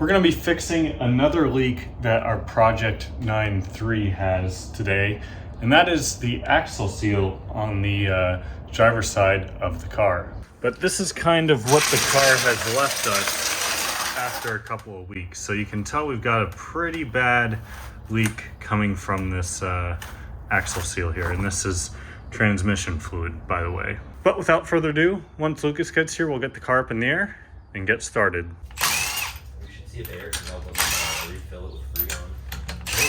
We're going to be fixing another leak that our Project 9.3 has today, and that is the axle seal on the driver's side of the car. But this is kind of what the car has left us after a couple of weeks. So you can tell we've got a pretty bad leak coming from this axle seal here, and this is transmission fluid, by the way. But without further ado, once Lucas gets here, we'll get the car up in the air and get started. We should see if Eric can help us refill it with Freon. Oh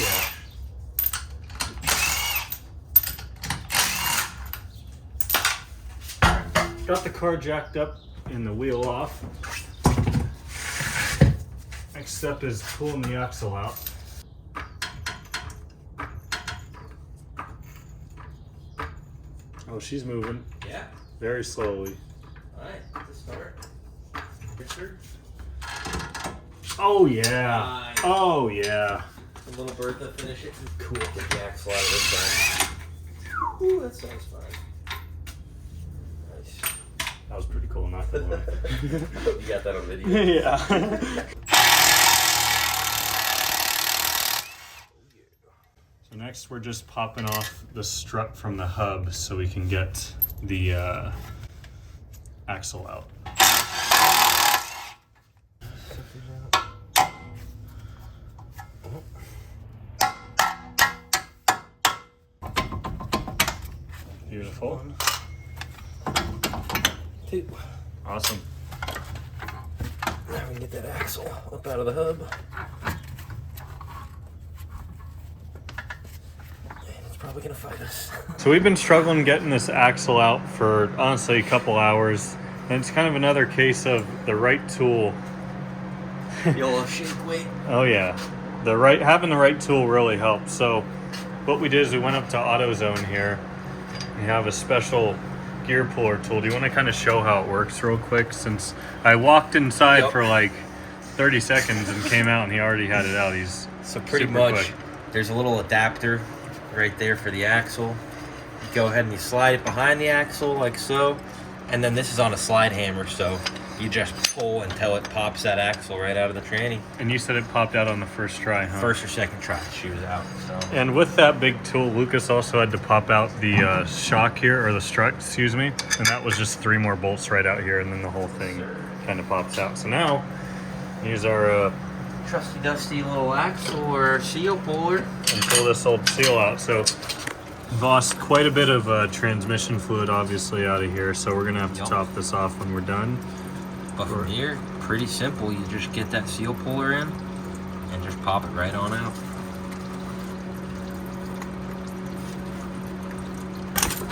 yeah. Got the car jacked up and the wheel off. Next step is pulling the axle out. Oh, she's moving. Yeah. Very slowly. Alright, let's start. Richard. Oh yeah. Nice. Oh yeah. A little Bertha, finish it. Cool. Get the axle out of this side. Ooh, that sounds fine. Nice. That was pretty cool, not gonna lie. You got that on video. Yeah. So next we're just popping off the strut from the hub so we can get the axle out. Beautiful. 2. Awesome. Now we can get that axle up out of the hub. It's probably gonna fight us. So we've been struggling getting this axle out for honestly a couple hours, and it's kind of another case of the right tool. YOLO shake weight. Oh yeah, having the right tool really helps. So what we did is we went up to AutoZone here. We have a special gear puller tool. Do you want to kind of show how it works real quick? Since I walked inside for like 30 seconds and came out and he already had it out. He's so pretty super much quick. There's a little adapter right there for the axle. You go ahead and you slide it behind the axle like so, and then this is on a slide hammer, so you just pull until it pops that axle right out of the tranny. And you said it popped out on the first try, huh? First or second try, she was out. So. And with that big tool, Lucas also had to pop out the shock here, or the strut, excuse me. And that was just 3 more bolts right out here, and then the whole thing kind of pops out. So now, here's our trusty dusty little axle or seal puller. and pull this old seal out. So we've lost quite a bit of transmission fluid obviously out of here, so we're gonna have to top this off when we're done. But from here, pretty simple. You just get that seal puller in and just pop it right on out.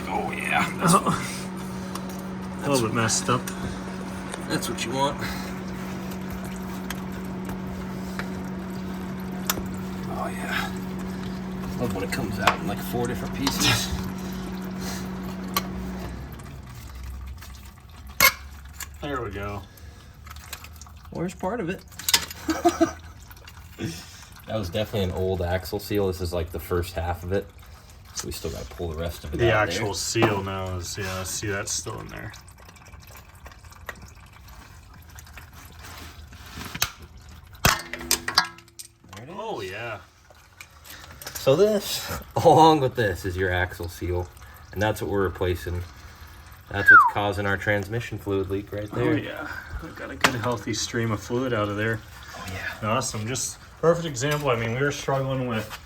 Oh yeah, that's a little bit messed up. That's what you want. Oh yeah. Love when it comes out in like 4 different pieces. There we go. Where's part of it? That was definitely an old axle seal. This is like the first half of it. So we still got to pull the rest of it out. The actual seal now is, yeah, see, that's still in there. There it is. Oh yeah. So this, along with this, is your axle seal. And that's what we're replacing. That's what's causing our transmission fluid leak right there. Oh yeah. We've got a good healthy stream of fluid out of there. Oh yeah. Awesome. Just perfect example. I mean, we were struggling with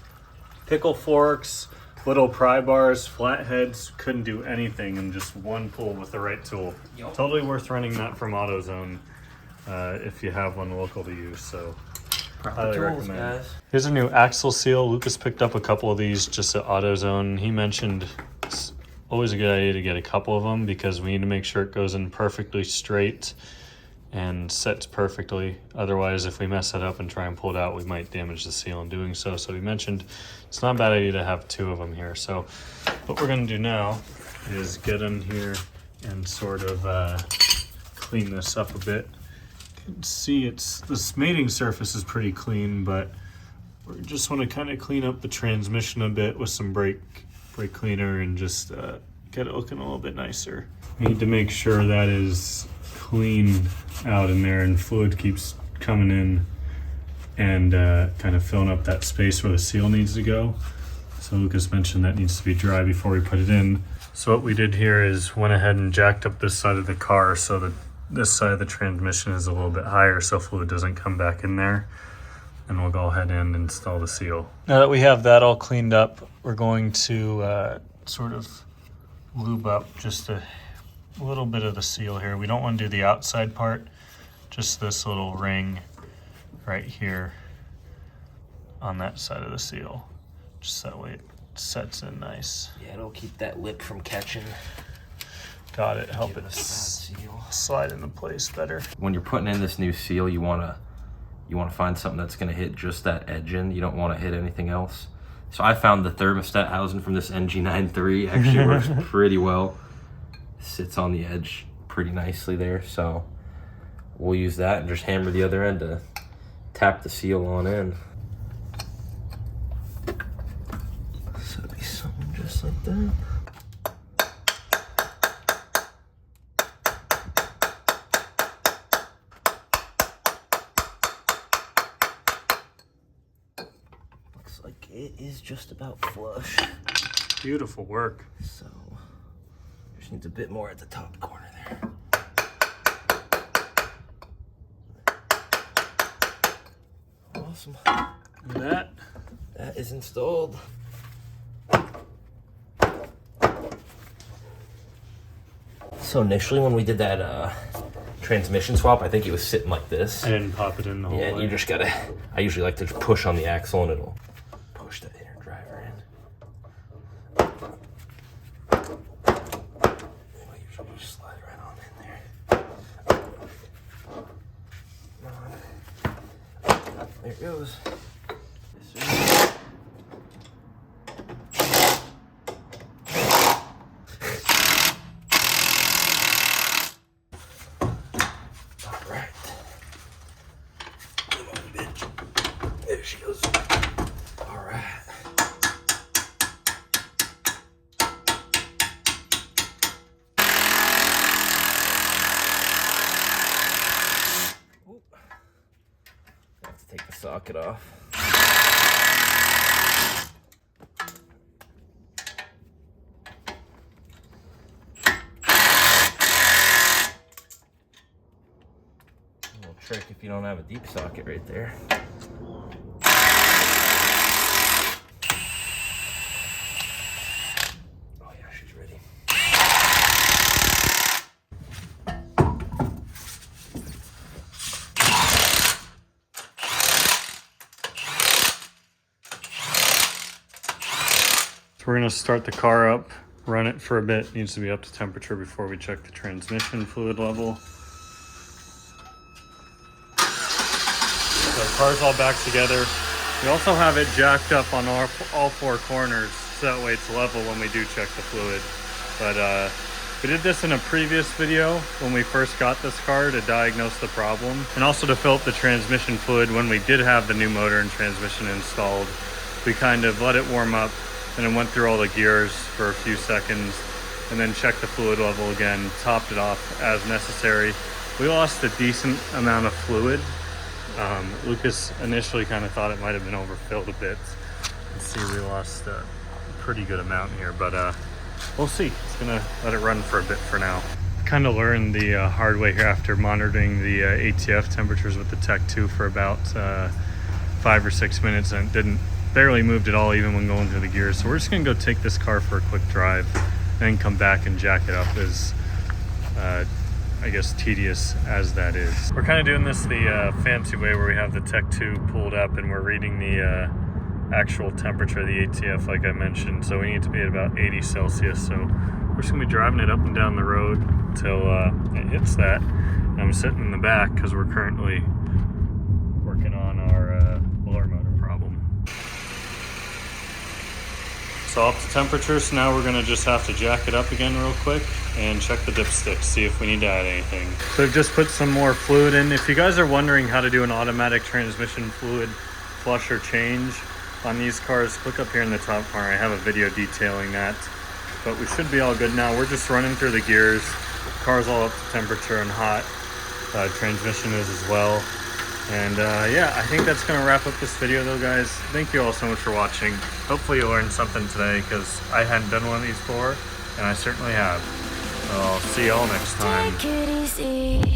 pickle forks, little pry bars, flatheads, couldn't do anything in just one pull with the right tool. Yep. Totally worth running that from AutoZone if you have one local to use. So highly recommend. Guys. Here's a new axle seal. Lucas picked up a couple of these just at AutoZone. He mentioned it's always a good idea to get a couple of them because we need to make sure it goes in perfectly straight and sets perfectly. Otherwise, if we mess it up and try and pull it out, we might damage the seal in doing so. So he mentioned it's not a bad idea to have 2 of them here. So what we're going to do now is get in here and sort of clean this up a bit. You can see this mating surface is pretty clean, but we just want to kind of clean up the transmission a bit with some brake cleaner and just get it looking a little bit nicer. We need to make sure that is clean out in there and fluid keeps coming in and kind of filling up that space where the seal needs to go. So Lucas mentioned that needs to be dry before we put it in. So what we did here is went ahead and jacked up this side of the car so that this side of the transmission is a little bit higher so fluid doesn't come back in there. And we'll go ahead and install the seal. Now that we have that all cleaned up, we're going to sort of lube up just a little bit of the seal here. We don't want to do the outside part, just this little ring right here on that side of the seal. Just that way it sets in nice. Yeah, it'll keep that lip from catching. Got it. Help it slide into place better. When you're putting in this new seal, you want to find something that's going to hit just that edge in. You don't want to hit anything else. So I found the thermostat housing from this NG93 actually works pretty well. Sits on the edge pretty nicely there. So we'll use that and just hammer the other end to tap the seal on in. So it'll be something just like that. Looks like it is just about flush. Beautiful work. So just needs a bit more at the top corner there. Awesome. That is installed. So initially when we did that transmission swap, I think it was sitting like this. I didn't pop it in the whole way. Yeah, you just gotta, I usually like to just push on the axle and it'll push that inner driver in. I usually just slide right on in there. Come on. There it goes. Yes, sir. All right. Come on, bitch. There she goes. All right. Ooh. I have to take the socket off. A little trick if you don't have a deep socket right there. Oh yeah, she's ready. So we're gonna start the car up, run it for a bit. It needs to be up to temperature before we check the transmission fluid level. So the car's all back together. We also have it jacked up on all four corners, so that way it's level when we do check the fluid. But we did this in a previous video when we first got this car to diagnose the problem, and also to fill up the transmission fluid when we did have the new motor and transmission installed. We kind of let it warm up and then went through all the gears for a few seconds and then checked the fluid level again, topped it off as necessary. We lost a decent amount of fluid. Lucas initially kind of thought it might have been overfilled a bit. Let's see, we lost a pretty good amount here, but we'll see. It's gonna let it run for a bit for now. Kind of learned the hard way here after monitoring the ATF temperatures with the Tech 2 for about 5 or 6 minutes, and it barely moved at all even when going through the gears. So we're just gonna go take this car for a quick drive, then come back and jack it up, as I guess tedious as that is. We're kind of doing this the fancy way where we have the Tech 2 pulled up and we're reading the actual temperature of the ATF like I mentioned. So we need to be at about 80 Celsius. So we're just gonna be driving it up and down the road until it hits that. And I'm sitting in the back because we're currently working on our blower motor problem. So up to temperature, so now we're gonna just have to jack it up again real quick and check the dipstick, see if we need to add anything. So I've just put some more fluid in. If you guys are wondering how to do an automatic transmission fluid flush or change on these cars, click up here in the top corner. I have a video detailing that, but we should be all good now. We're just running through the gears. Car's all up to temperature and hot. Transmission is as well. And yeah, I think that's going to wrap up this video though, guys. Thank you all so much for watching. Hopefully you learned something today, because I hadn't done one of these before, and I certainly have. So I'll see y'all next time. Take it easy.